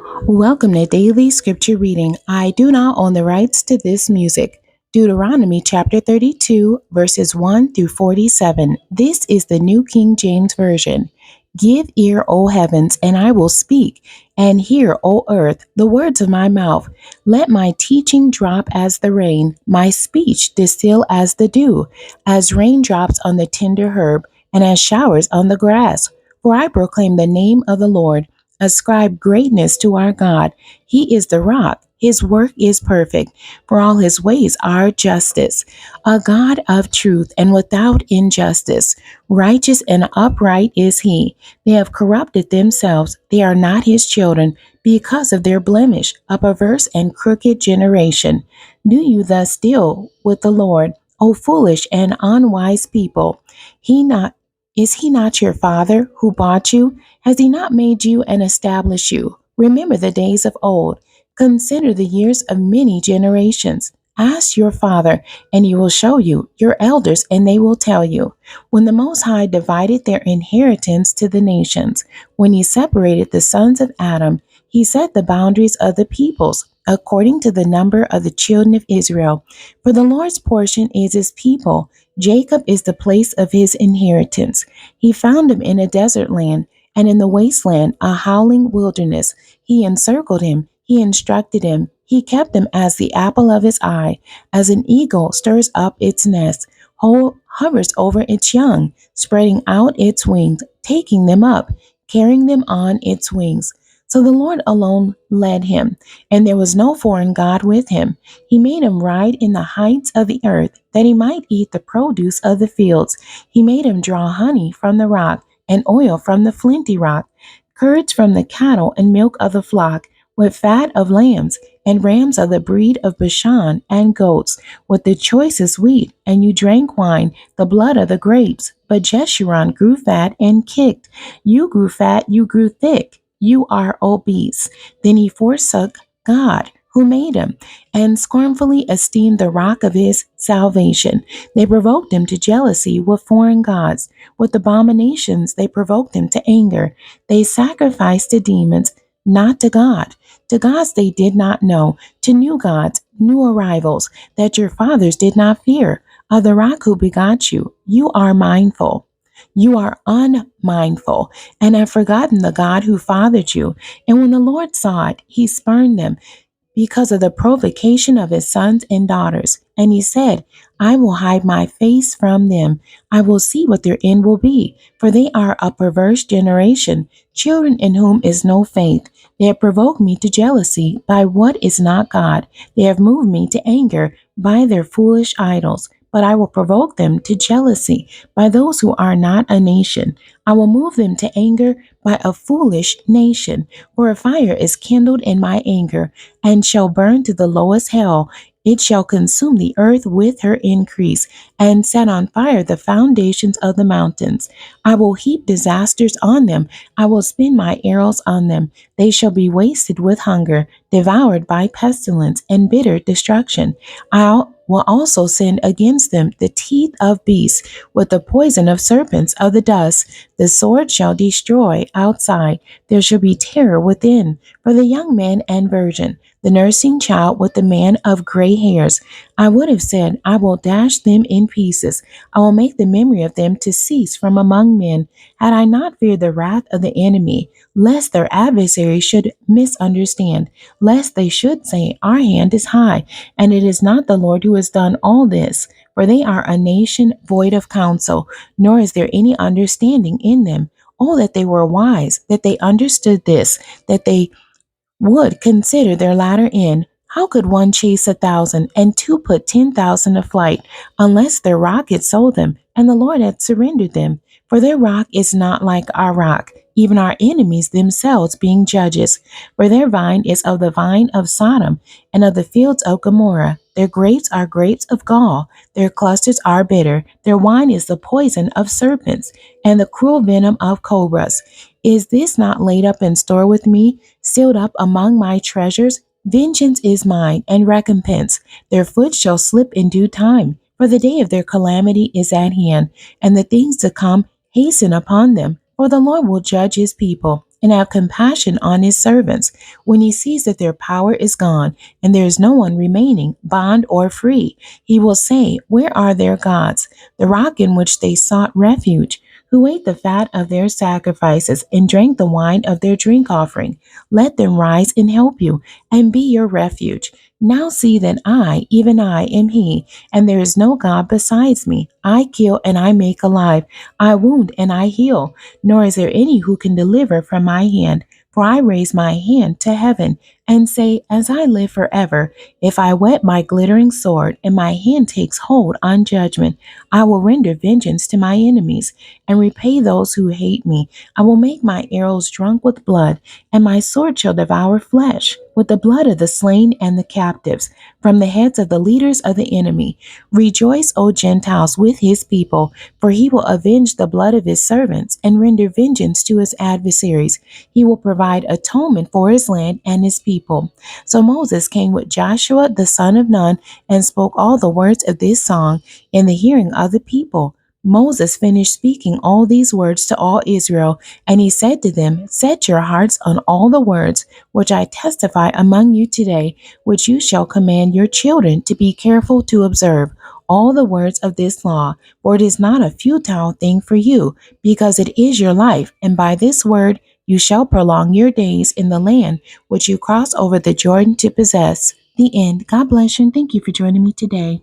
Welcome to Daily Scripture Reading. I do not own the rights to this music. Deuteronomy chapter 32, verses 1 through 47. This is the New King James Version. Give ear, O heavens, and I will speak, and hear, O earth, the words of my mouth. Let my teaching drop as the rain, my speech distill as the dew, as raindrops on the tender herb, and as showers on the grass. For I proclaim the name of the Lord. Ascribe greatness to our God. He is the rock. His work is perfect, for all his ways are justice. A God of truth and without injustice. Righteous and upright is he. They have corrupted themselves. They are not his children because of their blemish, a perverse and crooked generation. Do you thus deal with the Lord, O foolish and unwise people? Is he not your father who bought you? Has he not made you and established you? Remember the days of old. Consider the years of many generations. Ask your father, and he will show you, your elders, and they will tell you. When the Most High divided their inheritance to the nations, when he separated the sons of Adam, he set the boundaries of the peoples, according to the number of the children of Israel. For the Lord's portion is his people. Jacob is the place of his inheritance. He found him in a desert land, and in the wasteland, a howling wilderness. He encircled him, he instructed him, he kept him as the apple of his eye, as an eagle stirs up its nest, hovers over its young, spreading out its wings, taking them up, carrying them on its wings. So the Lord alone led him, and there was no foreign God with him. He made him ride in the heights of the earth, that he might eat the produce of the fields. He made him draw honey from the rock, and oil from the flinty rock, curds from the cattle and milk of the flock, with fat of lambs and rams of the breed of Bashan, and goats, with the choicest wheat. And you drank wine, the blood of the grapes. But Jeshurun grew fat and kicked. You grew fat, you grew thick. You are obese. Then he forsook God, who made him, and scornfully esteemed the rock of his salvation. They provoked him to jealousy with foreign gods. With abominations they provoked him to anger. They sacrificed to demons, not to God. To gods they did not know, to new gods, new arrivals, that your fathers did not fear. Of the rock who begot you, you are mindful. You are unmindful, and have forgotten the God who fathered you. And when the Lord saw it, he spurned them because of the provocation of his sons and daughters. And he said, I will hide my face from them. I will see what their end will be, for they are a perverse generation, children in whom is no faith. They have provoked me to jealousy by what is not God. They have moved me to anger by their foolish idols. But I will provoke them to jealousy by those who are not a nation. I will move them to anger by a foolish nation. For a fire is kindled in my anger, and shall burn to the lowest hell. It shall consume the earth with her increase, and set on fire the foundations of the mountains. I will heap disasters on them. I will spin my arrows on them. They shall be wasted with hunger, devoured by pestilence and bitter destruction. I will also send against them the teeth of beasts, with the poison of serpents of the dust. The sword shall destroy outside. There shall be terror within, for the young man and virgin, the nursing child with the man of gray hairs. I would have said, I will dash them in pieces. I will make the memory of them to cease from among men, had I not feared the wrath of the enemy, lest their adversary should misunderstand, lest they should say, our hand is high, and it is not the Lord who has done all this. For they are a nation void of counsel, nor is there any understanding in them. Oh, that they were wise, that they understood this, that they would consider their latter end. How could one chase 1,000 and two put 10,000 to flight, unless their rock had sold them and the Lord had surrendered them? For their rock is not like our rock, even our enemies themselves being judges. For their vine is of the vine of Sodom and of the fields of Gomorrah. Their grapes are grapes of gall, their clusters are bitter, their wine is the poison of serpents, and the cruel venom of cobras. Is this not laid up in store with me, sealed up among my treasures? Vengeance is mine, and recompense. Their foot shall slip in due time, for the day of their calamity is at hand, and the things to come hasten upon them. For the Lord will judge his people, and have compassion on his servants. When he sees that their power is gone and there is no one remaining, bond or free, he will say, "Where are their gods, the rock in which they sought refuge? Who ate the fat of their sacrifices and drank the wine of their drink offering? Let them rise and help you and be your refuge. Now see that I, even I, am He, and there is no God besides me. I kill and I make alive. I wound and I heal. Nor is there any who can deliver from my hand. For I raise my hand to heaven and say, as I live forever, if I whet my glittering sword and my hand takes hold on judgment, I will render vengeance to my enemies and repay those who hate me. I will make my arrows drunk with blood, and my sword shall devour flesh, with the blood of the slain and the captives, from the heads of the leaders of the enemy. Rejoice, O Gentiles, with his people, for he will avenge the blood of his servants and render vengeance to his adversaries. He will provide atonement for his land and his people. So Moses came with Joshua the son of Nun and spoke all the words of this song in the hearing of the people. Moses finished speaking all these words to all Israel, and he said to them, "Set your hearts on all the words which I testify among you today, which you shall command your children to be careful to observe all the words of this law, for it is not a futile thing for you, because it is your life, and by this word you shall prolong your days in the land which you cross over the Jordan to possess." The end. God bless you, and thank you for joining me today.